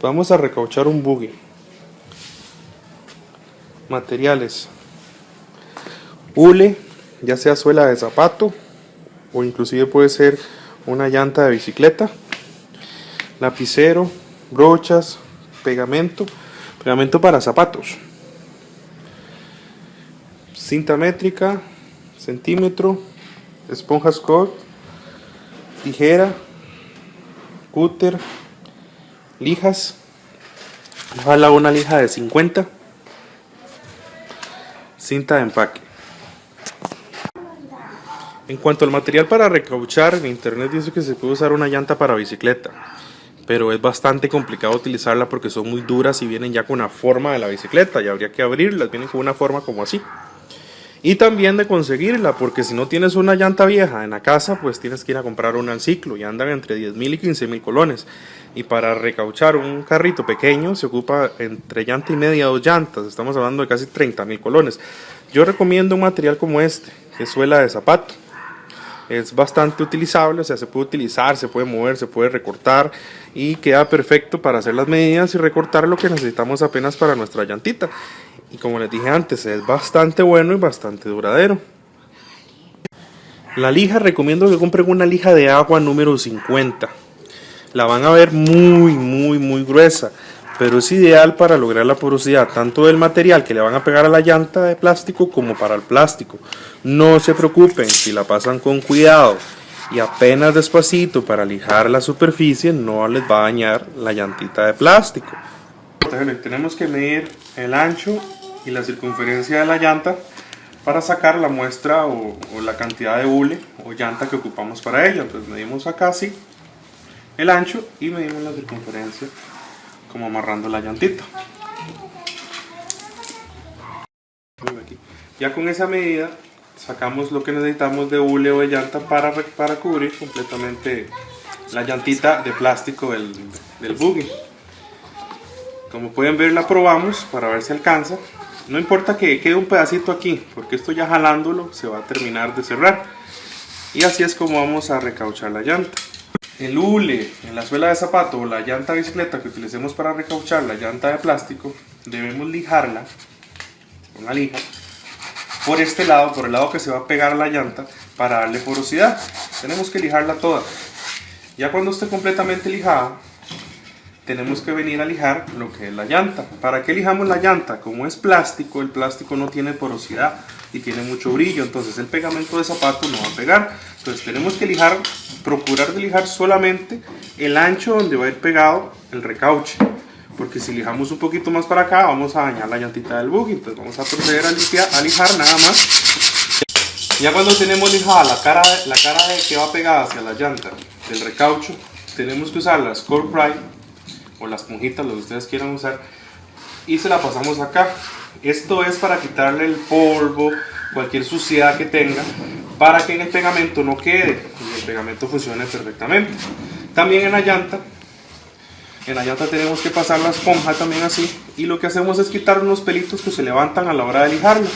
Vamos a recauchar un buggy. Materiales: hule, ya sea suela de zapato o inclusive puede ser una llanta de bicicleta, lapicero, brochas, pegamento para zapatos, cinta métrica, centímetro, esponja Scott, tijera, cúter, lijas. Ojalá una lija de 50, cinta de empaque. En cuanto al material para recauchar, en internet dice que se puede usar una llanta para bicicleta, pero es bastante complicado utilizarla porque son muy duras y vienen ya con la forma de la bicicleta y habría que abrirlas, vienen con una forma como así. Y también de conseguirla, porque si no tienes una llanta vieja en la casa, pues tienes que ir a comprar una al ciclo y andan entre 10.000 y 15.000 colones. Y para recauchar un carrito pequeño se ocupa entre llanta y media, 2 llantas, estamos hablando de casi 30.000 colones. Yo recomiendo un material como este, que es suela de zapato. Es bastante utilizable, o sea, se puede utilizar, se puede mover, se puede recortar y queda perfecto para hacer las medidas y recortar lo que necesitamos apenas para nuestra llantita. Y como les dije antes, es bastante bueno y bastante duradero. La lija, recomiendo que compren una lija de agua número 50. La van a ver muy gruesa, pero es ideal para lograr la porosidad tanto del material que le van a pegar a la llanta de plástico como para el plástico. No se preocupen, si la pasan con cuidado y apenas despacito para lijar la superficie, no les va a dañar la llantita de plástico. Tenemos que medir el ancho y la circunferencia de la llanta para sacar la muestra o la cantidad de hule o llanta que ocupamos para ella. Entonces medimos acá así el ancho y medimos la circunferencia como amarrando la llantita. Ya con esa medida sacamos lo que necesitamos de hule o de llanta para cubrir completamente la llantita de plástico del buggy. Como pueden ver, la probamos para ver si alcanza. No importa que quede un pedacito aquí, porque esto ya jalándolo se va a terminar de cerrar. Y así es como vamos a recauchar la llanta. El hule en la suela de zapato o la llanta de bicicleta que utilicemos para recauchar la llanta de plástico, debemos lijarla con la lija por este lado, por el lado que se va a pegar a la llanta, para darle porosidad. Tenemos que lijarla toda. Ya cuando esté completamente lijada, tenemos que venir a lijar lo que es la llanta. ¿Para qué lijamos la llanta? Como es plástico, el plástico no tiene porosidad y tiene mucho brillo, entonces el pegamento de zapato no va a pegar. Entonces tenemos que lijar, procurar de lijar solamente el ancho donde va a ir pegado el recauche, porque si lijamos un poquito más para acá vamos a dañar la llantita del buggy. Entonces vamos a proceder a lijar nada más. Ya cuando tenemos lijada la cara de que va pegada hacia la llanta del recaucho, tenemos que usar la Scott Brite o las esponjitas, lo que ustedes quieran usar, y se la pasamos acá. Esto es para quitarle el polvo, cualquier suciedad que tenga, para que en el pegamento no quede y el pegamento funcione perfectamente. También en la llanta tenemos que pasar la esponja también así, y lo que hacemos es quitar unos pelitos que se levantan a la hora de lijarlo,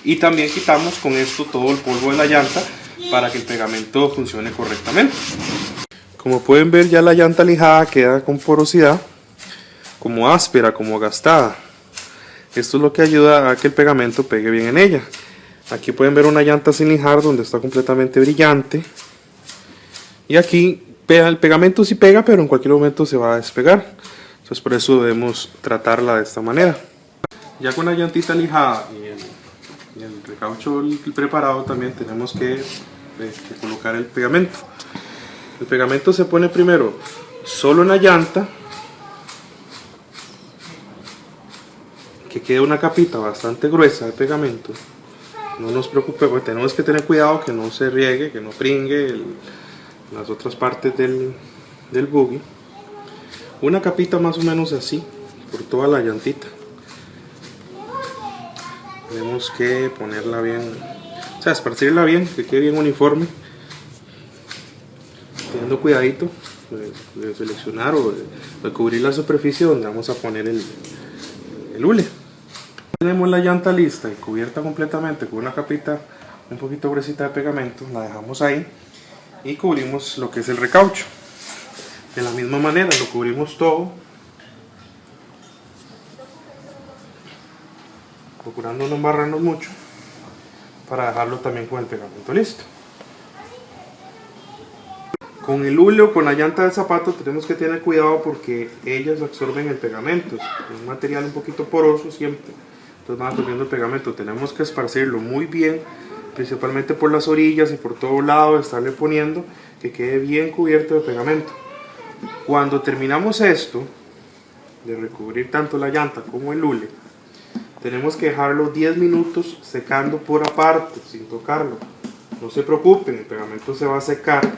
y también quitamos con esto todo el polvo de la llanta para que el pegamento funcione correctamente. Como pueden ver, ya la llanta lijada queda con porosidad, como áspera, como gastada. Esto es lo que ayuda a que el pegamento pegue bien en ella. Aquí pueden ver una llanta sin lijar donde está completamente brillante. Y aquí el pegamento sí pega, pero en cualquier momento se va a despegar. Entonces por eso debemos tratarla de esta manera. Ya con la llantita lijada y el recaucho preparado, también tenemos que colocar el pegamento. El pegamento se pone primero solo en la llanta, que quede una capita bastante gruesa de pegamento. No nos preocupe, porque tenemos que tener cuidado que no se riegue, que no pringue las otras partes del buggy. Una capita más o menos así por toda la llantita. Tenemos que ponerla bien, o sea, esparcirla bien, que quede bien uniforme, teniendo cuidadito de seleccionar o de cubrir la superficie donde vamos a poner el hule. Tenemos la llanta lista y cubierta completamente con una capita un poquito gruesita de pegamento, la dejamos ahí y cubrimos lo que es el recaucho. De la misma manera lo cubrimos todo procurando no embarrarnos mucho, para dejarlo también con el pegamento listo. Con el hule o con la llanta del zapato tenemos que tener cuidado porque ellas absorben el pegamento. Es un material un poquito poroso siempre, entonces van absorbiendo el pegamento. Tenemos que esparcirlo muy bien, principalmente por las orillas y por todo lado, estarle poniendo que quede bien cubierto de pegamento. Cuando terminamos esto, de recubrir tanto la llanta como el hule, tenemos que dejarlo 10 minutos secando por aparte, sin tocarlo. No se preocupen, el pegamento se va a secar.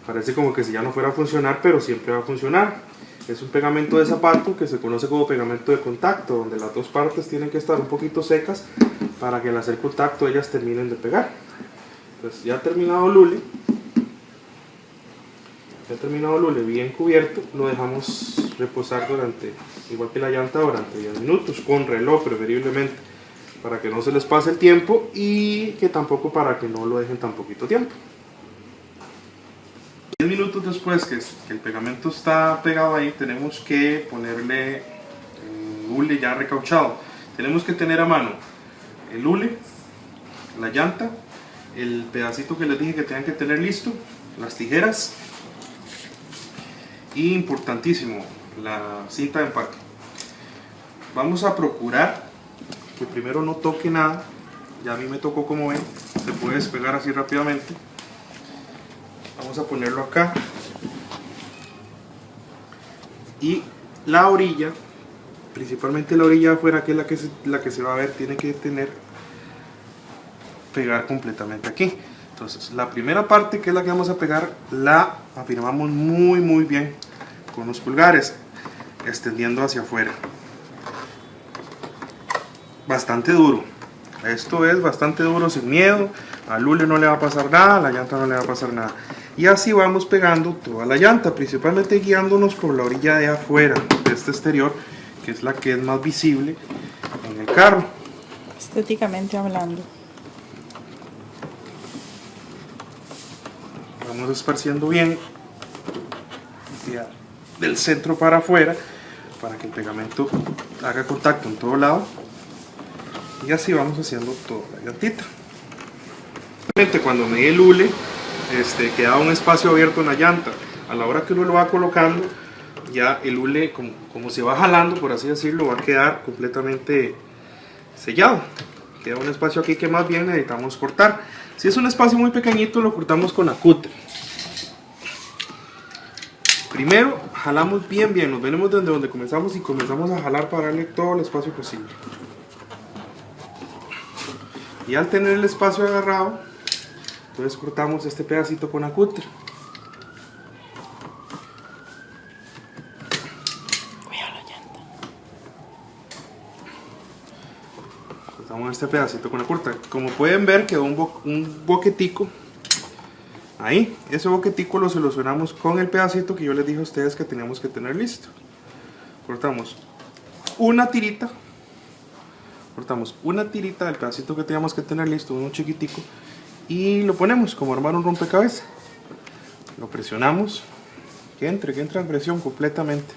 Parece como que si ya no fuera a funcionar, pero siempre va a funcionar. Es un pegamento de zapato que se conoce como pegamento de contacto, donde las dos partes tienen que estar un poquito secas para que al hacer contacto ellas terminen de pegar. Entonces ya terminado el hule, bien cubierto, lo dejamos reposar durante, igual que la llanta, durante 10 minutos, con reloj preferiblemente, para que no se les pase el tiempo y que tampoco para que no lo dejen tan poquito tiempo. 10 minutos después que el pegamento está pegado ahí, tenemos que ponerle hule ya recauchado. Tenemos que tener a mano el hule, la llanta, el pedacito que les dije que tenían que tener listo, las tijeras y, importantísimo, la cinta de empaque. Vamos a procurar que primero no toque nada. Ya a mí me tocó, como ven, se puede despegar así rápidamente. Vamos a ponerlo acá y la orilla, principalmente la orilla de afuera, que es la que se va a ver, tiene que pegar completamente aquí. Entonces la primera parte, que es la que vamos a pegar, la afirmamos muy bien con los pulgares, extendiendo hacia afuera. Bastante duro, esto es bastante duro, sin miedo. Al hule no le va a pasar nada, a la llanta no le va a pasar nada. Y así vamos pegando toda la llanta, principalmente guiándonos por la orilla de afuera, de este exterior, que es la que es más visible en el carro. Estéticamente hablando. Vamos esparciendo bien del centro para afuera, para que el pegamento haga contacto en todo lado. Y así vamos haciendo toda la llantita. Cuando me di el hule, quedaba un espacio abierto en la llanta. A la hora que uno lo va colocando, ya el hule, como se va jalando, por así decirlo, va a quedar completamente sellado. Queda un espacio aquí que más bien necesitamos cortar. Si es un espacio muy pequeñito, lo cortamos con la cúter. Primero jalamos bien, nos venimos desde donde comenzamos y comenzamos a jalar para darle todo el espacio posible. Y al tener el espacio agarrado, entonces cortamos este pedacito con la cúter. Cuidado la llanta. Cortamos este pedacito con la cúter. Como pueden ver, quedó un boquetico ahí. Ese boquetico lo solucionamos con el pedacito que yo les dije a ustedes que teníamos que tener listo. Cortamos una tirita. Cortamos una tirita del pedacito que teníamos que tener listo, uno chiquitico, y lo ponemos como armar un rompecabezas. Lo presionamos, que entre en presión completamente.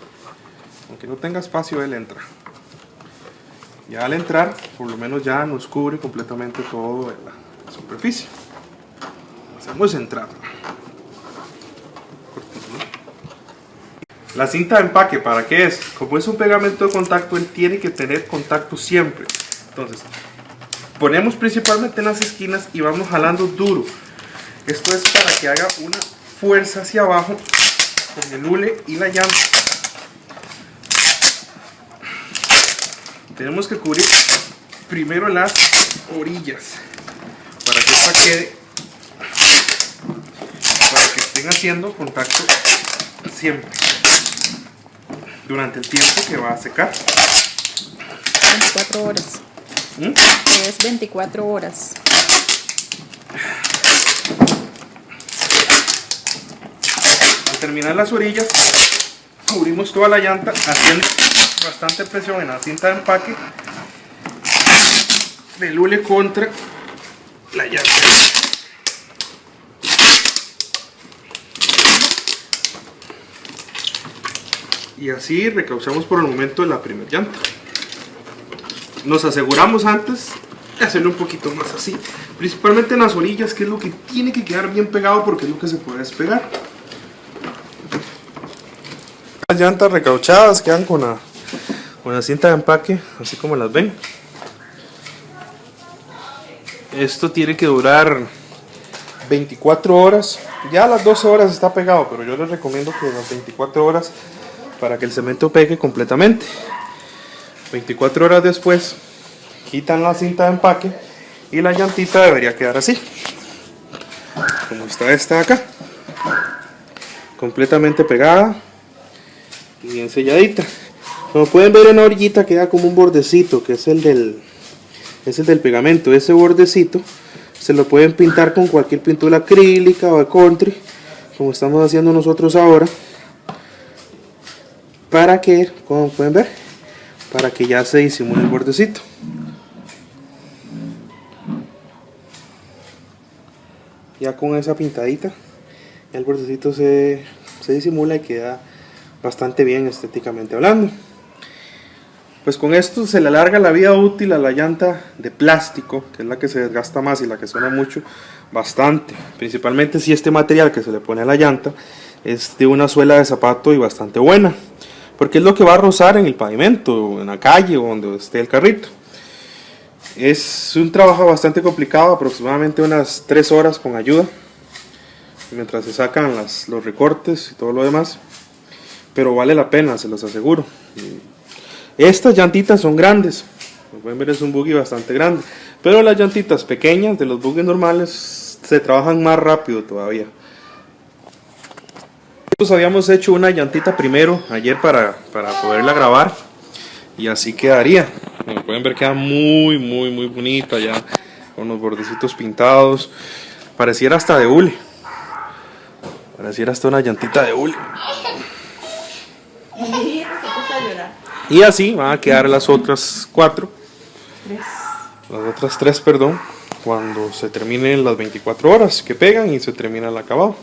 Aunque no tenga espacio, él entra. Ya al entrar, por lo menos ya nos cubre completamente toda la superficie. Hacemos entrar. La cinta de empaque, ¿para qué es? Como es un pegamento de contacto, él tiene que tener contacto siempre. Entonces, ponemos principalmente en las esquinas y vamos jalando duro. Esto es para que haga una fuerza hacia abajo con el hule y la llanta. Tenemos que cubrir primero las orillas para que esta quede, para que estén haciendo contacto siempre durante el tiempo que va a secar. 24 horas. Es 24 horas. Al terminar las orillas, cubrimos toda la llanta haciendo bastante presión en la cinta de empaque del hule contra la llanta. Y así recauchamos por el momento la primera llanta. nos aseguramos antes de hacerlo un poquito más así, principalmente en las orillas, que es lo que tiene que quedar bien pegado porque es lo que se puede despegar. Las llantas recauchadas quedan con la cinta de empaque, así como las ven. Esto tiene que durar 24 horas. Ya a las 12 horas está pegado, pero yo les recomiendo que las 24 horas para que el cemento pegue completamente. 24 horas después quitan la cinta de empaque y la llantita debería quedar así, como está esta acá, completamente pegada y bien selladita. Como pueden ver, en la orillita queda como un bordecito, que es el del pegamento. Ese bordecito se lo pueden pintar con cualquier pintura acrílica o de country, como estamos haciendo nosotros ahora, para que, como pueden ver, para que ya se disimule el bordecito. Ya con esa pintadita, el bordecito se disimula y queda bastante bien estéticamente hablando. Pues con esto se le alarga la vida útil a la llanta de plástico, que es la que se desgasta más y la que suena mucho, bastante. Principalmente si este material que se le pone a la llanta es de una suela de zapato y bastante buena, porque es lo que va a rozar en el pavimento, en la calle o donde esté el carrito. Es un trabajo bastante complicado, aproximadamente unas 3 horas con ayuda, mientras se sacan los recortes y todo lo demás, pero vale la pena, se los aseguro. Estas llantitas son grandes, como pueden ver es un buggy bastante grande, pero las llantitas pequeñas de los buggies normales se trabajan más rápido todavía. Nosotros habíamos hecho una llantita primero ayer para poderla grabar y así quedaría. Como pueden ver queda muy bonita ya, con los bordecitos pintados, pareciera hasta de hule, pareciera hasta una llantita de hule. Y así van a quedar las otras 3, perdón, cuando se terminen las 24 horas que pegan y se termina el acabado.